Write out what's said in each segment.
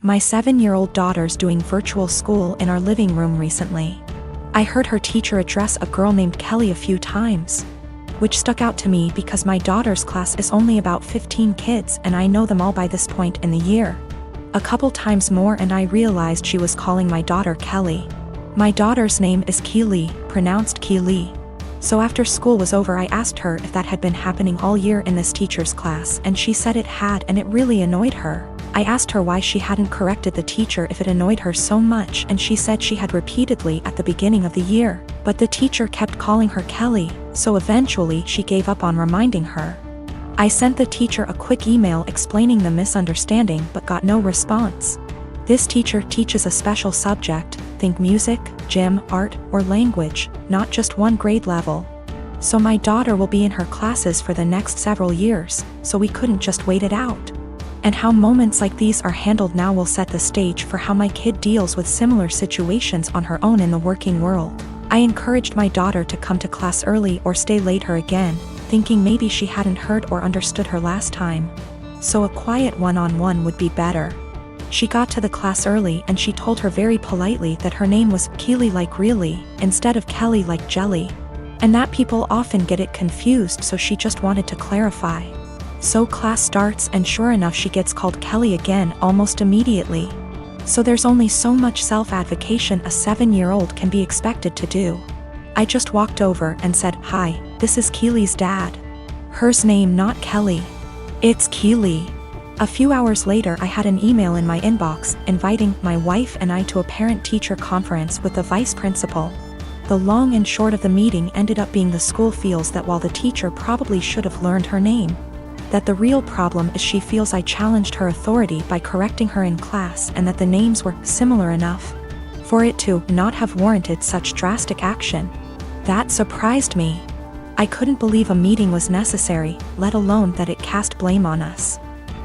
My 7-year-old daughter's doing virtual school in our living room recently. I heard her teacher address a girl named Kelly a few times, which stuck out to me because my daughter's class is only about 15 kids and I know them all by this point in the year. A couple times more and I realized she was calling my daughter Kelly. My daughter's name is Keely, pronounced Keely. So after school was over I asked her if that had been happening all year in this teacher's class and she said it had and it really annoyed her. I asked her why she hadn't corrected the teacher if it annoyed her so much and she said she had repeatedly at the beginning of the year, but the teacher kept calling her Kelly, so eventually she gave up on reminding her. I sent the teacher a quick email explaining the misunderstanding but got no response. This teacher teaches a special subject, think music, gym, art, or language, not just one grade level. So my daughter will be in her classes for the next several years, so we couldn't just wait it out. And how moments like these are handled now will set the stage for how my kid deals with similar situations on her own in the working world. I encouraged my daughter to come to class early or stay later again, thinking maybe she hadn't heard or understood her last time. So a quiet one-on-one would be better. She got to the class early and she told her very politely that her name was Keely like really, instead of Kelly like jelly. And that people often get it confused, so she just wanted to clarify. So class starts and sure enough she gets called Kelly again almost immediately. So there's only so much self-advocation a 7-year-old can be expected to do. I just walked over and said, "Hi, this is Keely's dad. Hers name not Kelly. It's Keely." A few hours later I had an email in my inbox inviting my wife and I to a parent-teacher conference with the vice principal. The long and short of the meeting ended up being the school feels that while the teacher probably should have learned her name, that the real problem is she feels I challenged her authority by correcting her in class and that the names were similar enough for it to not have warranted such drastic action. That surprised me. I couldn't believe a meeting was necessary, let alone that it cast blame on us.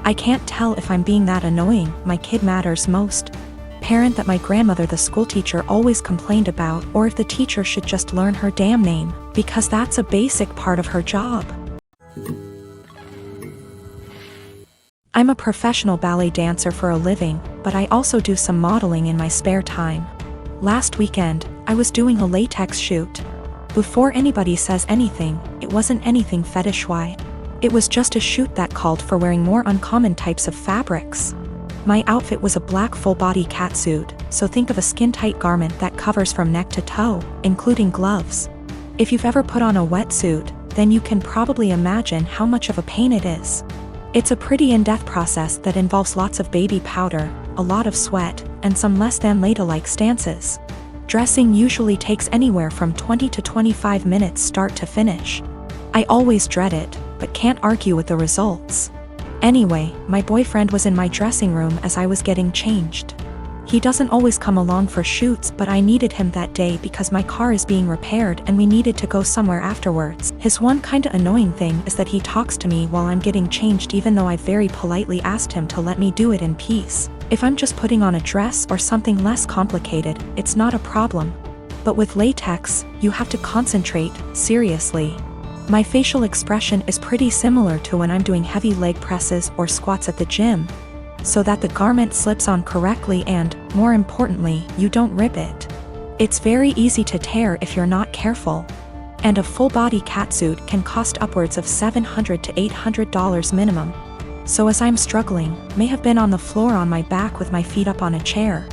I can't tell if I'm being that annoying, my kid matters most parent that my grandmother the school teacher always complained about, or if the teacher should just learn her damn name, because that's a basic part of her job. I'm a professional ballet dancer for a living, but I also do some modeling in my spare time. Last weekend, I was doing a latex shoot. Before anybody says anything, it wasn't anything fetish-wise. It was just a shoot that called for wearing more uncommon types of fabrics. My outfit was a black full-body catsuit, so think of a skin-tight garment that covers from neck to toe, including gloves. If you've ever put on a wetsuit, then you can probably imagine how much of a pain it is. It's a pretty in-depth process that involves lots of baby powder, a lot of sweat, and some less than ladylike stances. Dressing usually takes anywhere from 20 to 25 minutes start to finish. I always dread it, but can't argue with the results. Anyway, my boyfriend was in my dressing room as I was getting changed. He doesn't always come along for shoots, but I needed him that day because my car is being repaired and we needed to go somewhere afterwards. His one kinda annoying thing is that he talks to me while I'm getting changed even though I very politely asked him to let me do it in peace. If I'm just putting on a dress or something less complicated, it's not a problem. But with latex, you have to concentrate, seriously. My facial expression is pretty similar to when I'm doing heavy leg presses or squats at the gym, so that the garment slips on correctly and, more importantly, you don't rip it. It's very easy to tear if you're not careful. And a full-body catsuit can cost upwards of $700 to $800 minimum. So as I'm struggling, may have been on the floor on my back with my feet up on a chair,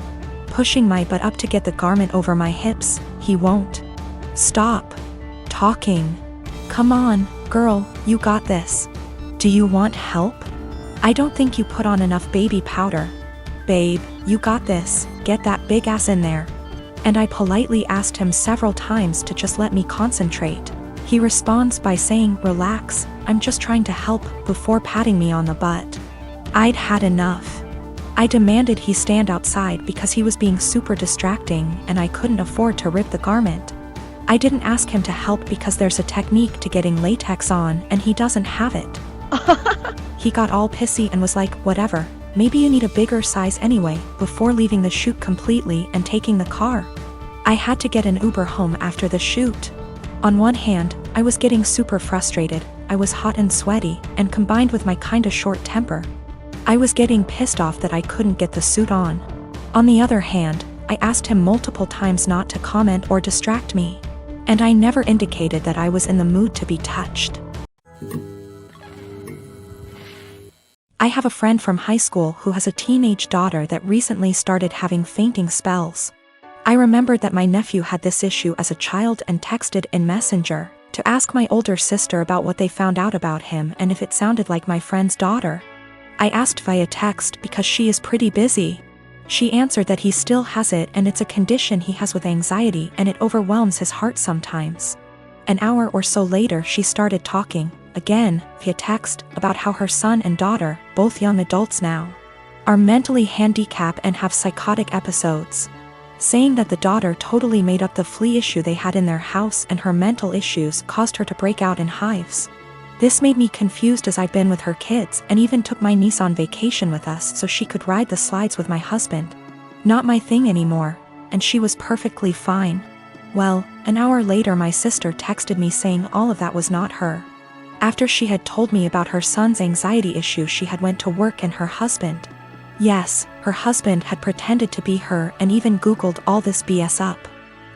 pushing my butt up to get the garment over my hips, he won't stop talking. "Come on, girl, you got this. Do you want help? I don't think you put on enough baby powder. Babe, you got this, get that big ass in there." And I politely asked him several times to just let me concentrate. He responds by saying, "Relax, I'm just trying to help," before patting me on the butt. I'd had enough. I demanded he stand outside because he was being super distracting and I couldn't afford to rip the garment. I didn't ask him to help because there's a technique to getting latex on and he doesn't have it. He got all pissy and was like, "Whatever, maybe you need a bigger size anyway," before leaving the shoot completely and taking the car. I had to get an Uber home after the shoot. On one hand, I was getting super frustrated, I was hot and sweaty, and combined with my kinda short temper, I was getting pissed off that I couldn't get the suit on. On the other hand, I asked him multiple times not to comment or distract me. And I never indicated that I was in the mood to be touched. I have a friend from high school who has a teenage daughter that recently started having fainting spells. I remembered that my nephew had this issue as a child and texted in Messenger to ask my older sister about what they found out about him and if it sounded like my friend's daughter. I asked via text because she is pretty busy. She answered that he still has it and it's a condition he has with anxiety and it overwhelms his heart sometimes. An hour or so later she started talking, again, via text, about how her son and daughter, both young adults now, are mentally handicapped and have psychotic episodes. Saying that the daughter totally made up the flea issue they had in their house and her mental issues caused her to break out in hives. This made me confused as I've been with her kids and even took my niece on vacation with us so she could ride the slides with my husband. Not my thing anymore, and she was perfectly fine. Well, an hour later my sister texted me saying all of that was not her. After she had told me about her son's anxiety issue, she had went to work and her husband. Yes, her husband had pretended to be her and even Googled all this BS up.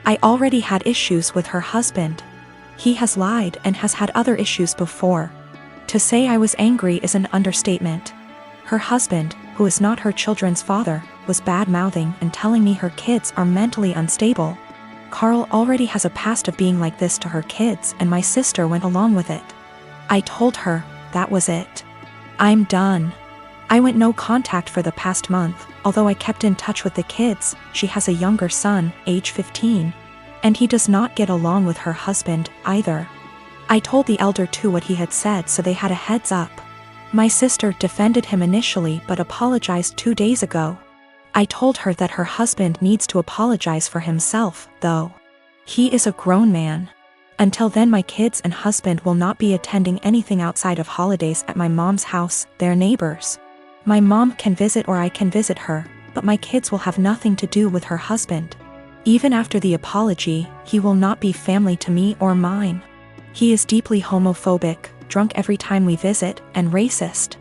I already had issues with her husband. He has lied and has had other issues before. To say I was angry is an understatement. Her husband, who is not her children's father, was bad-mouthing and telling me her kids are mentally unstable. Carl already has a past of being like this to her kids and my sister went along with it. I told her, that was it. I'm done. I went no contact for the past month, although I kept in touch with the kids. She has a younger son, age 15. And he does not get along with her husband, either. I told the elder too what he had said so they had a heads up. My sister defended him initially but apologized 2 days ago. I told her that her husband needs to apologize for himself, though. He is a grown man. Until then my kids and husband will not be attending anything outside of holidays at my mom's house, their neighbors. My mom can visit or I can visit her, but my kids will have nothing to do with her husband. Even after the apology, he will not be family to me or mine. He is deeply homophobic, drunk every time we visit, and racist.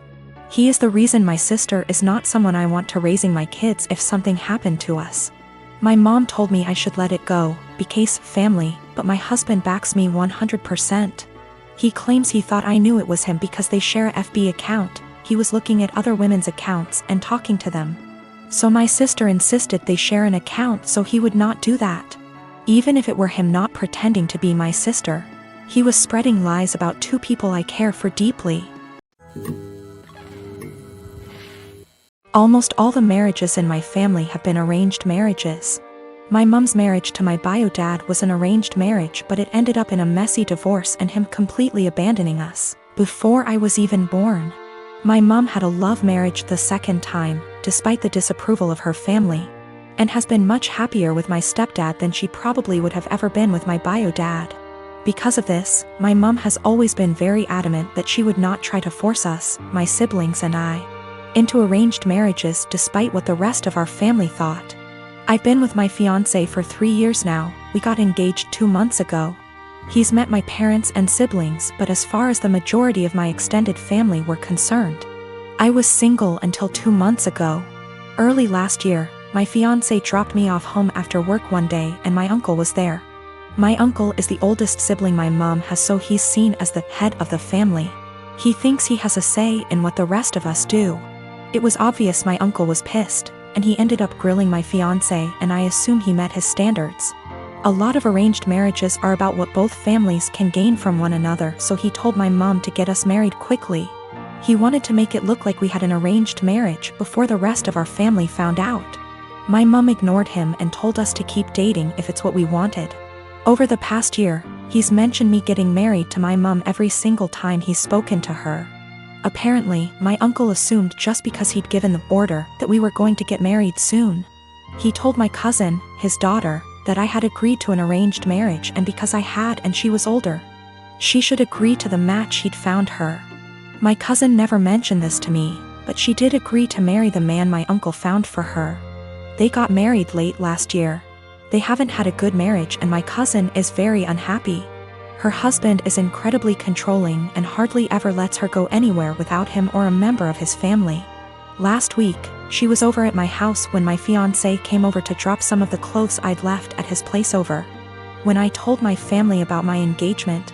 He is the reason my sister is not someone I want to raising my kids if something happened to us. My mom told me I should let it go, because family, but my husband backs me 100%. He claims he thought I knew it was him because they share a FB account. He was looking at other women's accounts and talking to them. So my sister insisted they share an account so he would not do that. Even if it were him not pretending to be my sister, he was spreading lies about two people I care for deeply. Almost all the marriages in my family have been arranged marriages. My mom's marriage to my bio dad was an arranged marriage, but it ended up in a messy divorce and him completely abandoning us before I was even born. My mom had a love marriage the second time, despite the disapproval of her family, and has been much happier with my stepdad than she probably would have ever been with my bio dad. Because of this, my mom has always been very adamant that she would not try to force us, my siblings and I, into arranged marriages despite what the rest of our family thought. I've been with my fiancé for 3 years now. We got engaged 2 months ago. He's met my parents and siblings, but as far as the majority of my extended family were concerned, I was single until 2 months ago. Early last year, my fiancé dropped me off home after work one day and my uncle was there. My uncle is the oldest sibling my mom has, so he's seen as the head of the family. He thinks he has a say in what the rest of us do. It was obvious my uncle was pissed, and he ended up grilling my fiancé, and I assume he met his standards. A lot of arranged marriages are about what both families can gain from one another, so he told my mom to get us married quickly. He wanted to make it look like we had an arranged marriage before the rest of our family found out. My mom ignored him and told us to keep dating if it's what we wanted. Over the past year, he's mentioned me getting married to my mom every single time he's spoken to her. Apparently, my uncle assumed just because he'd given the order that we were going to get married soon. He told my cousin, his daughter, that I had agreed to an arranged marriage, and because I had and she was older, she should agree to the match he'd found her. My cousin never mentioned this to me, but she did agree to marry the man my uncle found for her. They got married late last year. They haven't had a good marriage and my cousin is very unhappy. Her husband is incredibly controlling and hardly ever lets her go anywhere without him or a member of his family. Last week, she was over at my house when my fiancé came over to drop some of the clothes I'd left at his place over. When I told my family about my engagement,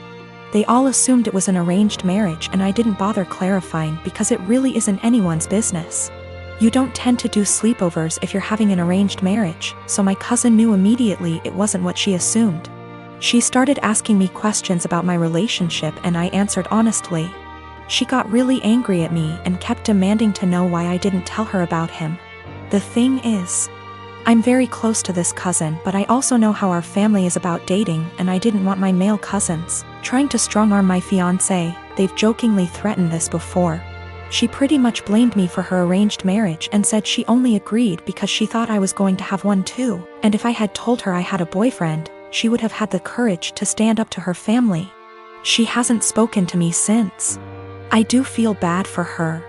they all assumed it was an arranged marriage, and I didn't bother clarifying because it really isn't anyone's business. You don't tend to do sleepovers if you're having an arranged marriage, so my cousin knew immediately it wasn't what she assumed. She started asking me questions about my relationship and I answered honestly. She got really angry at me and kept demanding to know why I didn't tell her about him. The thing is, I'm very close to this cousin, but I also know how our family is about dating, and I didn't want my male cousins trying to strong-arm my fiancé. They've jokingly threatened this before. She pretty much blamed me for her arranged marriage and said she only agreed because she thought I was going to have one too, and if I had told her I had a boyfriend, she would have had the courage to stand up to her family. She hasn't spoken to me since. I do feel bad for her.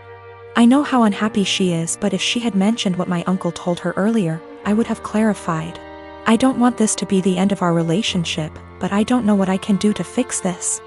I know how unhappy she is, but if she had mentioned what my uncle told her earlier, I would have clarified. I don't want this to be the end of our relationship, but I don't know what I can do to fix this.